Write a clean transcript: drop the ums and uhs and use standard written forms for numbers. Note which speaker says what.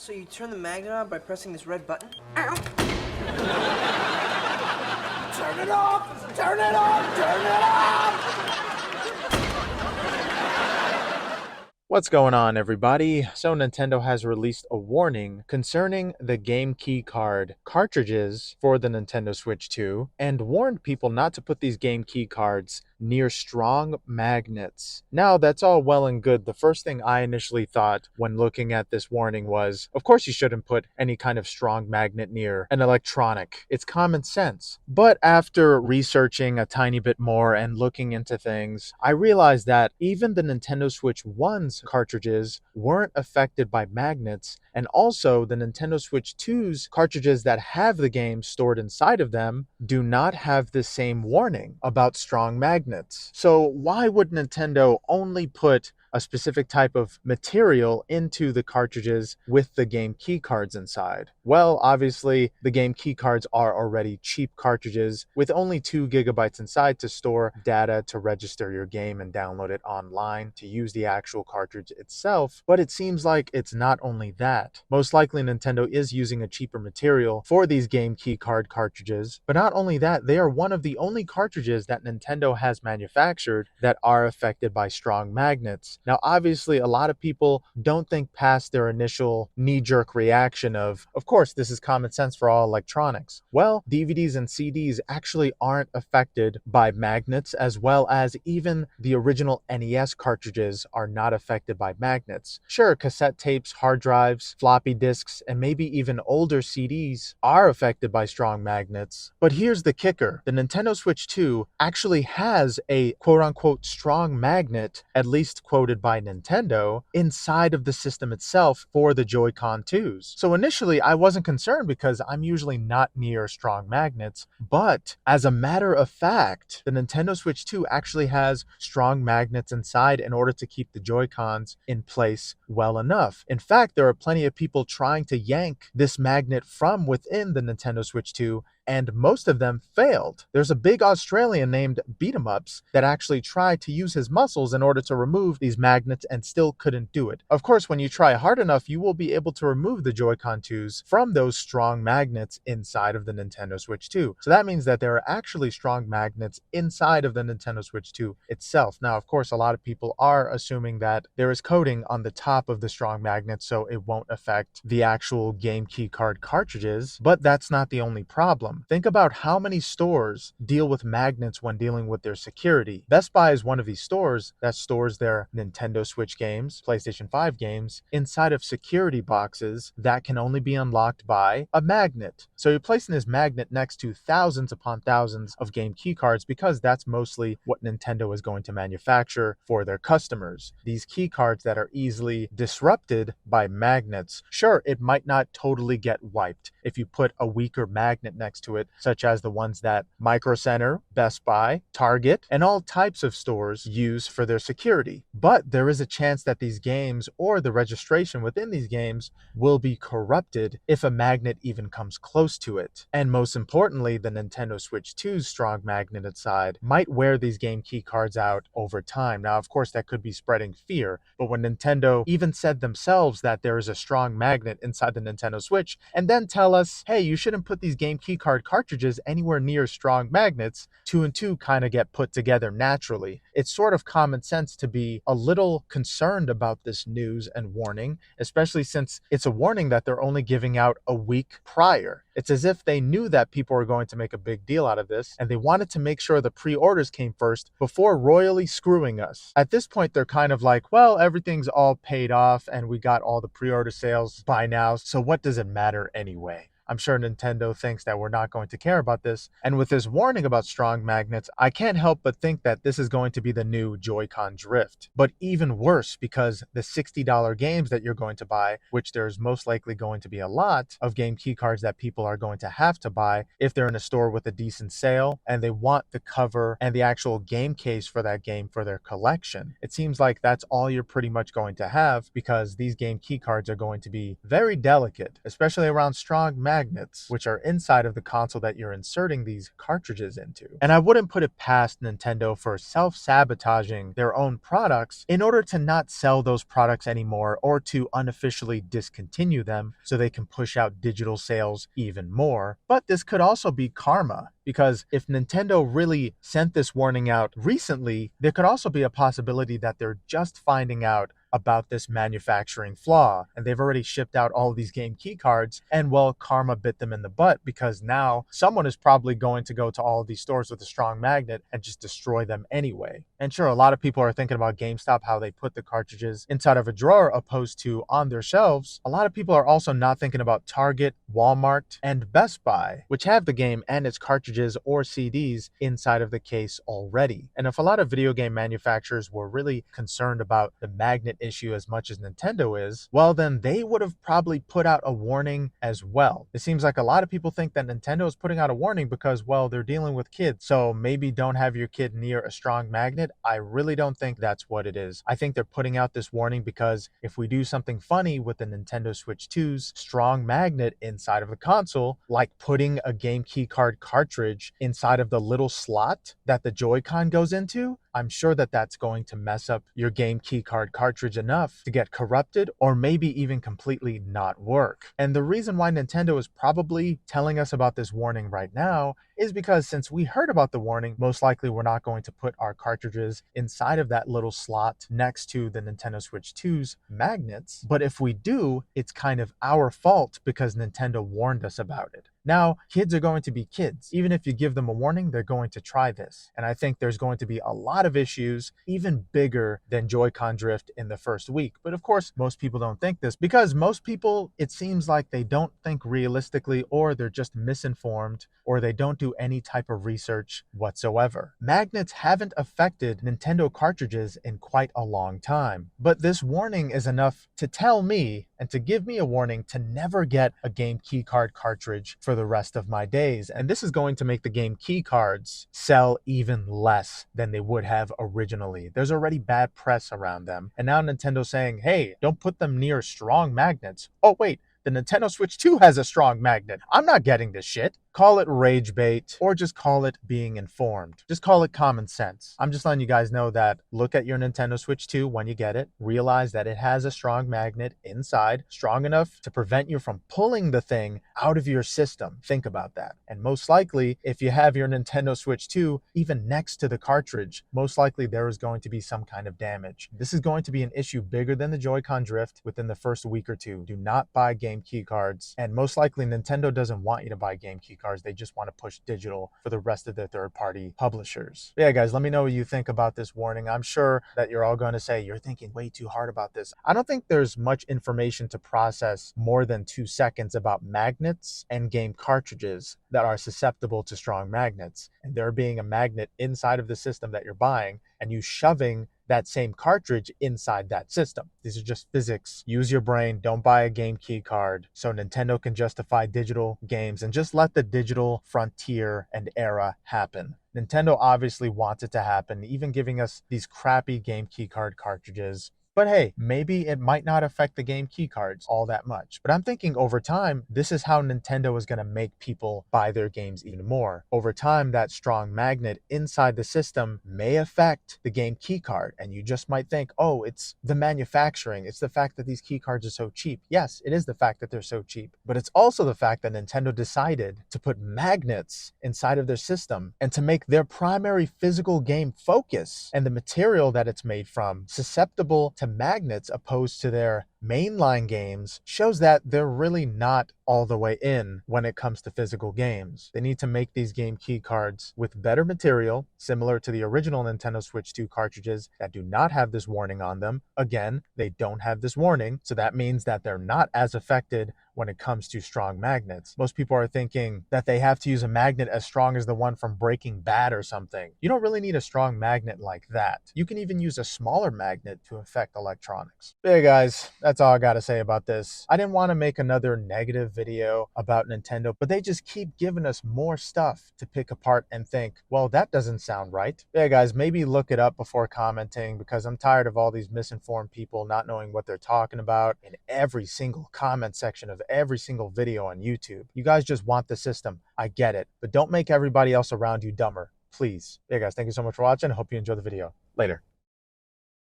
Speaker 1: So you turn the magnet on by pressing this red button?
Speaker 2: Ow. Turn it off! Turn it off! Turn it off!
Speaker 3: What's going on, everybody? So Nintendo has released a warning concerning the game key card cartridges for the Nintendo Switch 2 and warned people not to put these game key cards near strong magnets. Now, that's all well and good. The first thing I initially thought when looking at this warning was, of course you shouldn't put any kind of strong magnet near an electronic. It's common sense. But after researching a tiny bit more and looking into things, I realized that even the Nintendo Switch 1's cartridges weren't affected by magnets, and also the Nintendo Switch 2's cartridges that have the game stored inside of them do not have the same warning about strong magnets. So why would Nintendo only put a specific type of material into the cartridges with the game key cards inside? Well, obviously, the game key cards are already cheap cartridges with only 2 gigabytes inside to store data to register your game and download it online to use the actual cartridge itself. But it seems like it's not only that. Most likely, Nintendo is using a cheaper material for these game key card cartridges. But not only that, they are one of the only cartridges that Nintendo has manufactured that are affected by strong magnets. Now, obviously, a lot of people don't think past their initial knee-jerk reaction of course, this is common sense for all electronics. Well, DVDs and CDs actually aren't affected by magnets, as well as even the original NES cartridges are not affected by magnets. Sure, cassette tapes, hard drives, floppy disks, and maybe even older CDs are affected by strong magnets. But here's the kicker. The Nintendo Switch 2 actually has a quote-unquote strong magnet, at least quoted by Nintendo, inside of the system itself for the JoyCon 2s. So initially, I wasn't concerned because I'm usually not near strong magnets, but as a matter of fact, the Nintendo Switch 2 actually has strong magnets inside in order to keep the Joy-Cons in place well enough. In fact, there are plenty of people trying to yank this magnet from within the Nintendo Switch 2, and most of them failed. There's a big Australian named Beat-em-Ups that actually tried to use his muscles in order to remove these magnets and still couldn't do it. Of course, when you try hard enough, you will be able to remove the Joy-Con 2s from those strong magnets inside of the Nintendo Switch 2. So that means that there are actually strong magnets inside of the Nintendo Switch 2 itself. Now, of course, a lot of people are assuming that there is coating on the top of the strong magnet so it won't affect the actual game key card cartridges, but that's not the only problem. Think about how many stores deal with magnets when dealing with their security. Best Buy is one of these stores that stores their Nintendo Switch games, PlayStation 5 games, inside of security boxes that can only be unlocked by a magnet. So you're placing this magnet next to thousands upon thousands of game key cards because that's mostly what Nintendo is going to manufacture for their customers. These key cards that are easily disrupted by magnets. Sure, it might not totally get wiped if you put a weaker magnet next to it, such as the ones that Micro Center, Best Buy, Target, and all types of stores use for their security. But there is a chance that these games or the registration within these games will be corrupted if a magnet even comes close to it. And most importantly, the Nintendo Switch 2's strong magnet inside might wear these game key cards out over time. Now, of course, that could be spreading fear, but when Nintendo even said themselves that there is a strong magnet inside the Nintendo Switch, and then tell us, hey, you shouldn't put these game key card cartridges anywhere near strong magnets, 2 and 2 kind of get put together naturally. It's sort of common sense to be a little concerned about this news and warning, especially since it's a warning that they're only giving out a week prior. It's as if they knew that people were going to make a big deal out of this, and they wanted to make sure the pre-orders came first before royally screwing us. At this point, they're kind of like, well, everything's all paid off, and we got all the pre-order sales by now, so what does it matter anyway? I'm sure Nintendo thinks that we're not going to care about this. And with this warning about strong magnets, I can't help but think that this is going to be the new Joy-Con Drift. But even worse, because the $60 games that you're going to buy, which there's most likely going to be a lot of game key cards that people are going to have to buy if they're in a store with a decent sale and they want the cover and the actual game case for that game for their collection. It seems like that's all you're pretty much going to have because these game key cards are going to be very delicate, especially around strong magnets. magnets, which are inside of the console that you're inserting these cartridges into. And I wouldn't put it past Nintendo for self-sabotaging their own products in order to not sell those products anymore or to unofficially discontinue them so they can push out digital sales even more. But this could also be karma, because if Nintendo really sent this warning out recently, there could also be a possibility that they're just finding out about this manufacturing flaw, and they've already shipped out all of these game key cards, and well, karma bit them in the butt, because now someone is probably going to go to all of these stores with a strong magnet and just destroy them anyway. And sure, a lot of people are thinking about GameStop, how they put the cartridges inside of a drawer opposed to on their shelves. A lot of people are also not thinking about Target, Walmart, and Best Buy, which have the game and its cartridges or CDs inside of the case already. And if a lot of video game manufacturers were really concerned about the magnet issue as much as Nintendo is, well, then they would have probably put out a warning as well. It seems like a lot of people think that Nintendo is putting out a warning because, well, they're dealing with kids, so maybe don't have your kid near a strong magnet. I really don't think that's what it is. I think they're putting out this warning because if we do something funny with the Nintendo Switch 2's strong magnet inside of the console, like putting a game key card cartridge inside of the little slot that the Joy-Con goes into, I'm sure that that's going to mess up your game key card cartridge enough to get corrupted or maybe even completely not work. And the reason why Nintendo is probably telling us about this warning right now is because since we heard about the warning, most likely we're not going to put our cartridges inside of that little slot next to the Nintendo Switch 2's magnets. But if we do, it's kind of our fault because Nintendo warned us about it. Now, kids are going to be kids. Even if you give them a warning, they're going to try this. And I think there's going to be a lot of issues, even bigger than Joy-Con drift in the first week. But of course, most people don't think this because most people, it seems like they don't think realistically, or they're just misinformed, or they don't do any type of research whatsoever. Magnets haven't affected Nintendo cartridges in quite a long time. But this warning is enough to tell me and to give me a warning to never get a game key card cartridge for the rest of my days. And this is going to make the game key cards sell even less than they would have originally. There's already bad press around them. And now Nintendo's saying, hey, don't put them near strong magnets. Oh, wait. The Nintendo Switch 2 has a strong magnet. I'm not getting this shit. Call it rage bait or just call it being informed. Just call it common sense. I'm just letting you guys know that look at your Nintendo Switch 2 when you get it. Realize that it has a strong magnet inside, strong enough to prevent you from pulling the thing out of your system. Think about that. And most likely, if you have your Nintendo Switch 2 even next to the cartridge, most likely there is going to be some kind of damage. This is going to be an issue bigger than the Joy-Con drift within the first week or two. Do not buy game key cards. And most likely Nintendo doesn't want you to buy game key cards. They just want to push digital for the rest of their third-party publishers. But yeah, guys, let me know what you think about this warning. I'm sure that you're all going to say you're thinking way too hard about this. I don't think there's much information to process more than 2 seconds about magnets and game cartridges that are susceptible to strong magnets. And there being a magnet inside of the system that you're buying and you shoving that same cartridge inside that system. These are just physics. Use your brain. Don't buy a game key card so Nintendo can justify digital games and just let the digital frontier and era happen. Nintendo obviously wants it to happen, even giving us these crappy game key card cartridges. But hey, maybe it might not affect the game key cards all that much. But I'm thinking over time, this is how Nintendo is going to make people buy their games even more. Over time, that strong magnet inside the system may affect the game key card. And you just might think, oh, it's the manufacturing. It's the fact that these key cards are so cheap. Yes, it is the fact that they're so cheap. But it's also the fact that Nintendo decided to put magnets inside of their system and to make their primary physical game focus and the material that it's made from susceptible to magnets opposed to their mainline games shows that they're really not all the way in when it comes to physical games. They need to make these game key cards with better material, similar to the original Nintendo Switch 2 cartridges that do not have this warning on them. Again, they don't have this warning, so that means that they're not as affected when it comes to strong magnets. Most people are thinking that they have to use a magnet as strong as the one from Breaking Bad or something. You don't really need a strong magnet like that. You can even use a smaller magnet to affect electronics. But yeah, guys, that's That's all I gotta say about this. I didn't want to make another negative video about Nintendo, but they just keep giving us more stuff to pick apart and think, well, that doesn't sound right. Yeah, guys, maybe look it up before commenting, because I'm tired of all these misinformed people not knowing what they're talking about in every single comment section of every single video on YouTube. You guys just want the system. I get it, but don't make everybody else around you dumber. Please. Yeah, guys, thank you so much for watching. I hope you enjoyed the video. Later.